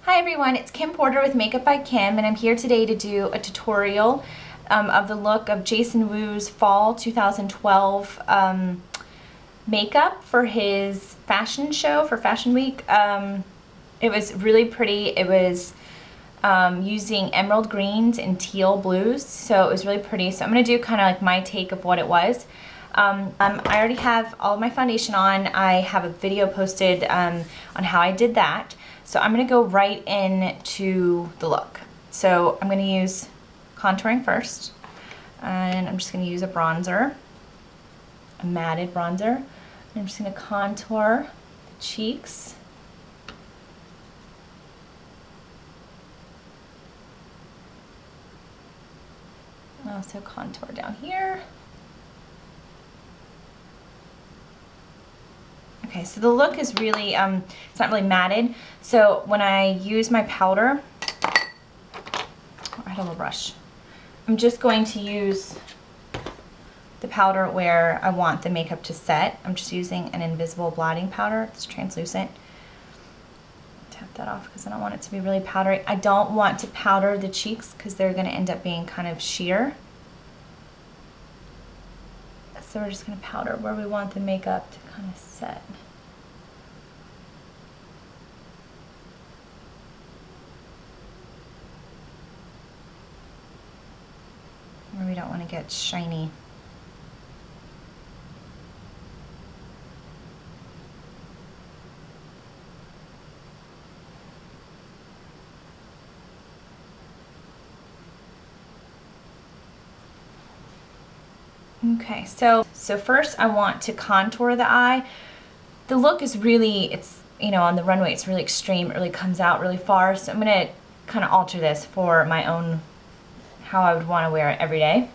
Hi everyone, it's Kim Porter with Makeup by Kim, and I'm here today to do a tutorial of the look of Jason Wu's fall 2012 makeup for his fashion show for Fashion Week. It was really pretty. It was using emerald greens and teal blues, so it was really pretty. So I'm going to do kind of like my take of what it was. I already have all of my foundation on. I have a video posted on how I did that. So I'm going to go right into the look. So I'm going to use contouring first, and I'm just going to use a bronzer, a matted bronzer. And I'm just going to contour the cheeks. And also contour down here. Okay, so the look is really, it's not really matted. So when I use my powder, I had a little brush. I'm just going to use the powder where I want the makeup to set. I'm just using an invisible blotting powder. It's translucent. Tap that off because I don't want it to be really powdery. I don't want to powder the cheeks because they're going to end up being kind of sheer. So we're just going to powder where we want the makeup to kind of set. Where we don't want to get shiny. Okay, so first I want to contour the eye. The look is really, it's, you know, on the runway it's really extreme. It really comes out really far. So I'm going to kind of alter this for my own, how I would want to wear it every day.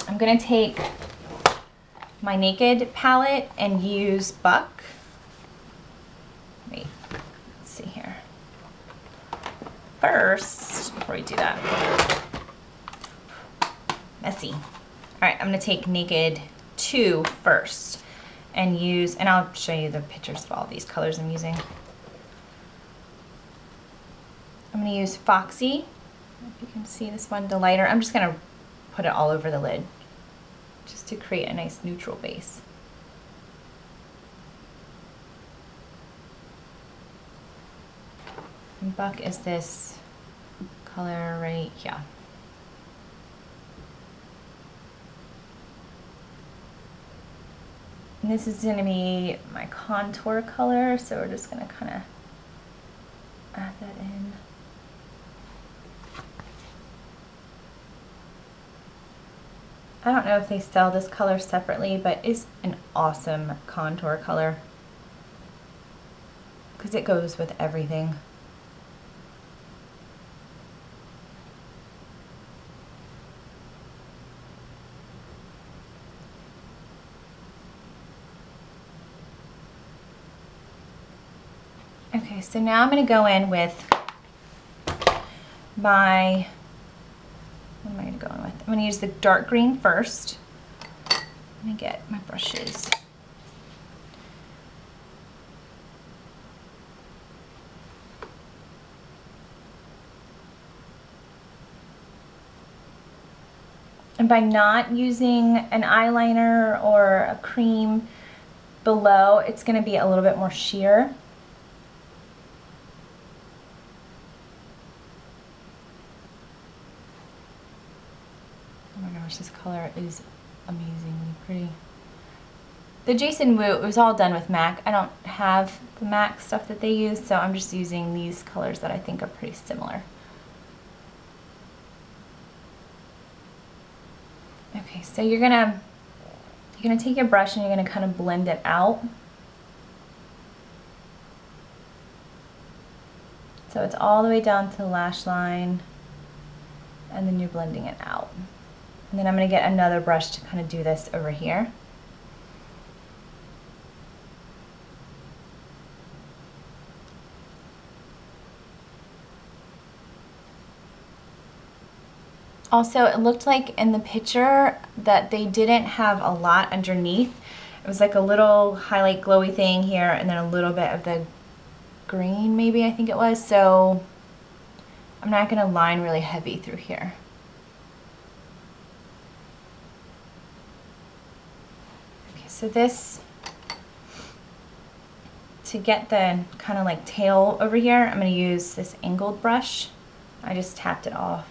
I'm going to take my Naked palette and use Buck. Wait, let's see here. First, before we do that, messy. All right, I'm going to take Naked 2 first and use, and I'll show you the pictures of all these colors I'm using. I'm going to use Foxy. If you can see this one, the lighter. I'm just going to put it all over the lid just to create a nice neutral base. And Buck is this color right here. And this is going to be my contour color, so we're just going to kind of add that in. I don't know if they sell this color separately, but it's an awesome contour color because it goes with everything. Okay, so now I'm going to go in with my, what am I going to go in with? I'm going to use the dark green first. Let me get my brushes. And by not using an eyeliner or a cream below, it's going to be a little bit more sheer. This color is amazingly pretty. The Jason Wu, it was all done with MAC. I don't have the MAC stuff that they use, so I'm just using these colors that I think are pretty similar. Okay, so you're gonna take your brush and you're gonna kind of blend it out. So it's all the way down to the lash line, and then you're blending it out. And then I'm going to get another brush to kind of do this over here. Also, it looked like in the picture that they didn't have a lot underneath. It was like a little highlight glowy thing here and then a little bit of the green maybe, I think it was. So I'm not gonna line really heavy through here. Okay, so this, to get the kind of like tail over here, I'm gonna use this angled brush. I just tapped it off.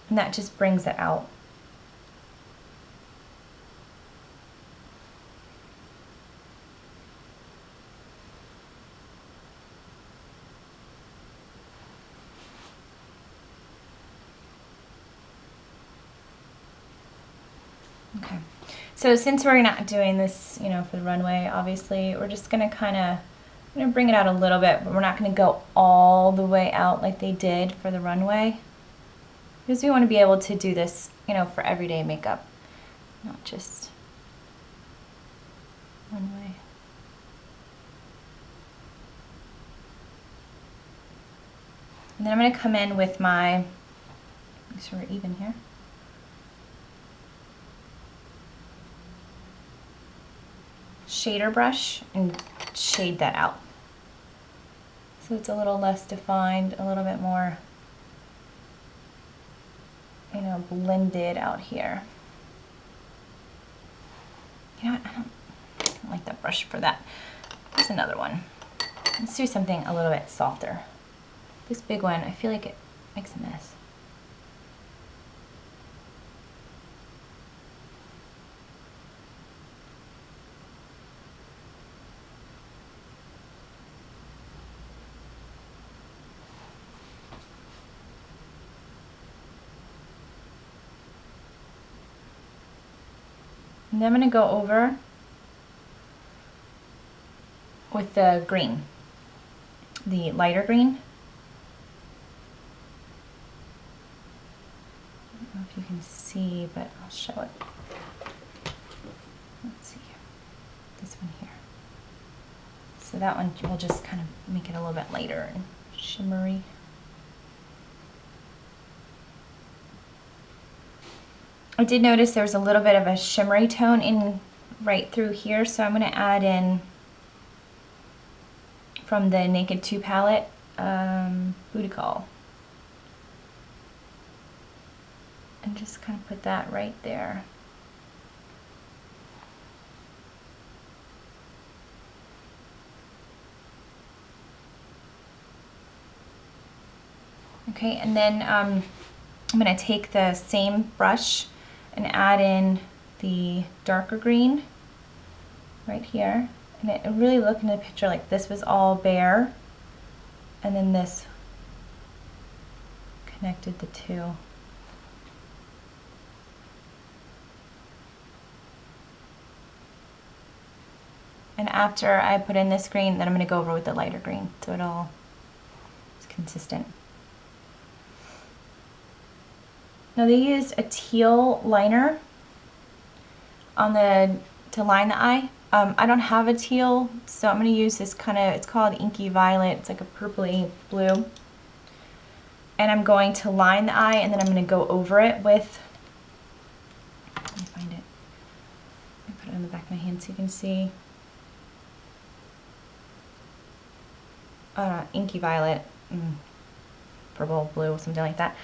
And that just brings it out. Okay, so since we're not doing this, you know, for the runway, obviously, we're just gonna bring it out a little bit, but we're not gonna go all the way out like they did for the runway, because we want to be able to do this, you know, for everyday makeup, not just runway. And then I'm gonna come in with my, make sure we're even here. Shader brush and shade that out. So it's a little less defined, a little bit more, you know, blended out here. You know what, I don't like that brush for that. There's another one. Let's do something a little bit softer. This big one, I feel like it makes a mess. And then I'm going to go over with the green, the lighter green. I don't know if you can see, but I'll show it. Let's see, this one here. So that one will just kind of make it a little bit lighter and shimmery. I did notice there's a little bit of a shimmery tone in right through here, so I'm going to add in from the Naked 2 palette, Booty Call. And just kind of put that right there. Okay, and then I'm going to take the same brush and add in the darker green right here. And it really looked in the picture like this was all bare, and then this connected the two. And after I put in this green, then I'm going to go over with the lighter green so it all is consistent. Now they used a teal liner on to line the eye. I don't have a teal, so I'm going to use this kind of, it's called Inky Violet. It's like a purpley blue. And I'm going to line the eye, and then I'm going to go over it with, let me find it. Let me put it on the back of my hand so you can see. Inky Violet, purple, blue, something like that.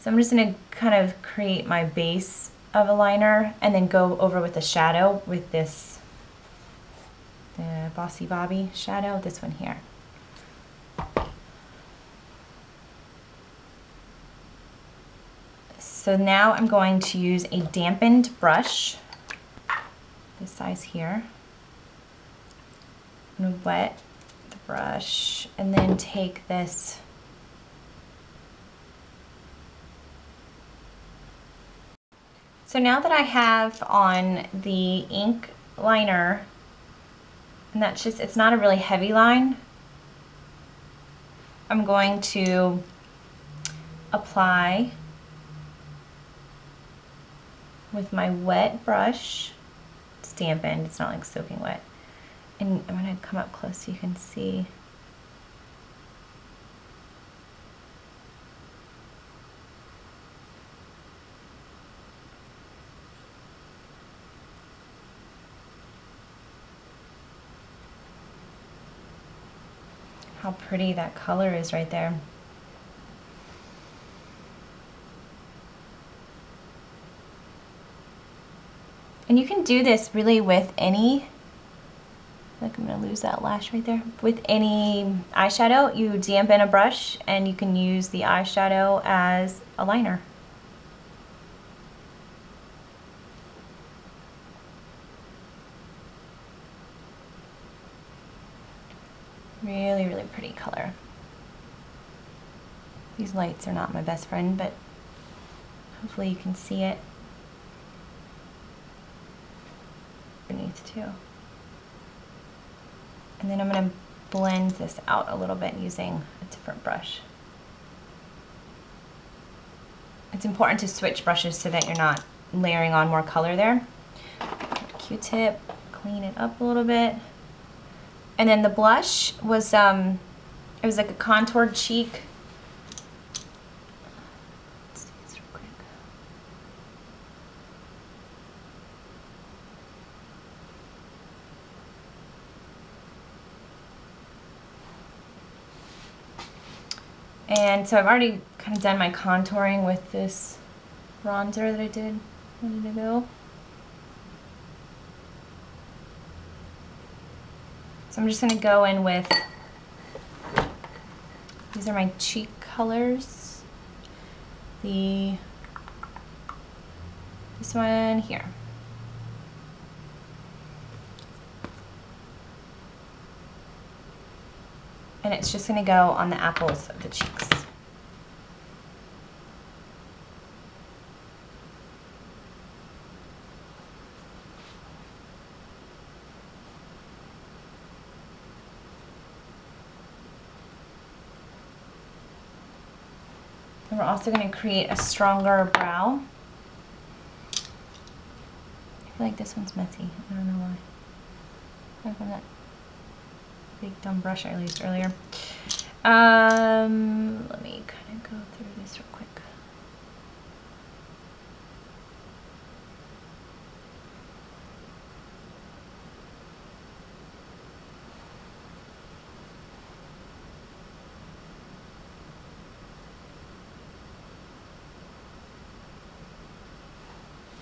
So I'm just going to kind of create my base of a liner and then go over with the shadow with this, the Bossy Bobby shadow, this one here. So now I'm going to use a dampened brush, this size here. I'm going to wet the brush and then take this So now that I have on the ink liner, and that's just, it's not a really heavy line, I'm going to apply with my wet brush. It's dampened, it's not like soaking wet. And I'm going to come up close so you can see. how pretty that color is right there. And you can do this really with any, like I'm gonna lose that lash right there. With any eyeshadow, you dampen a brush and you can use the eyeshadow as a liner. Really, really pretty color. These lights are not my best friend, but hopefully you can see it underneath too. And then I'm going to blend this out a little bit using a different brush. It's important to switch brushes so that you're not layering on more color there. Q-tip, clean it up a little bit. And then the blush was, it was like a contoured cheek. Let's do this real quick. And so I've already kind of done my contouring with this bronzer that I did a minute ago. So I'm just going to go in with, these are my cheek colors. This one here. And it's just going to go on the apples of the cheeks. And we're also going to create a stronger brow. I feel like this one's messy. I don't know why. Like on that big dumb brush I used earlier. Let me kind of go through this real quick.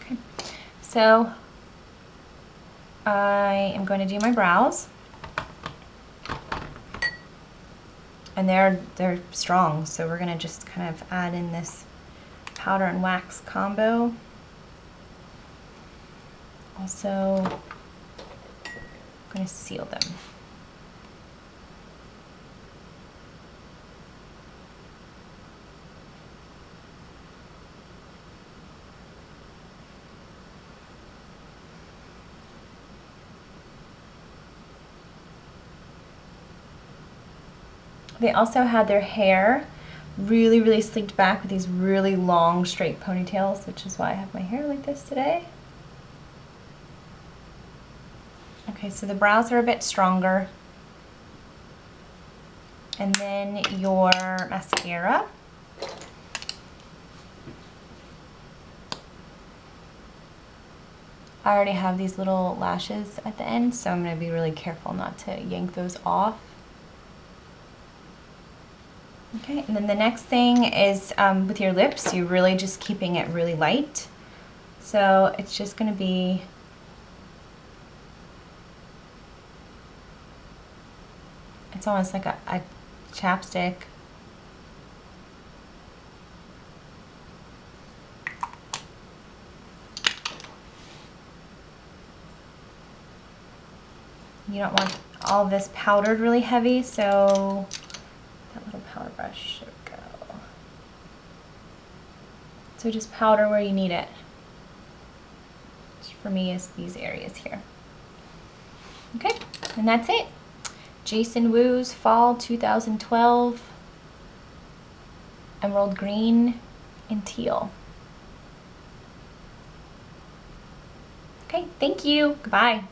Okay, so I am going to do my brows. And they're strong, so we're gonna just kind of add in this powder and wax combo. Also, I'm gonna seal them. They also had their hair really, really sleeked back with these really long straight ponytails, which is why I have my hair like this today. Okay, so the brows are a bit stronger. And then your mascara. I already have these little lashes at the end, so I'm going to be really careful not to yank those off. Okay, and then the next thing is with your lips, you're really just keeping it really light. So it's just going to be it's almost like a chapstick. You don't want all of this powdered really heavy, so that little powder brush should go. So just powder where you need it. Which for me is these areas here. Okay, and that's it. Jason Wu's Fall 2012 Emerald Green and Teal. Okay, thank you. Goodbye.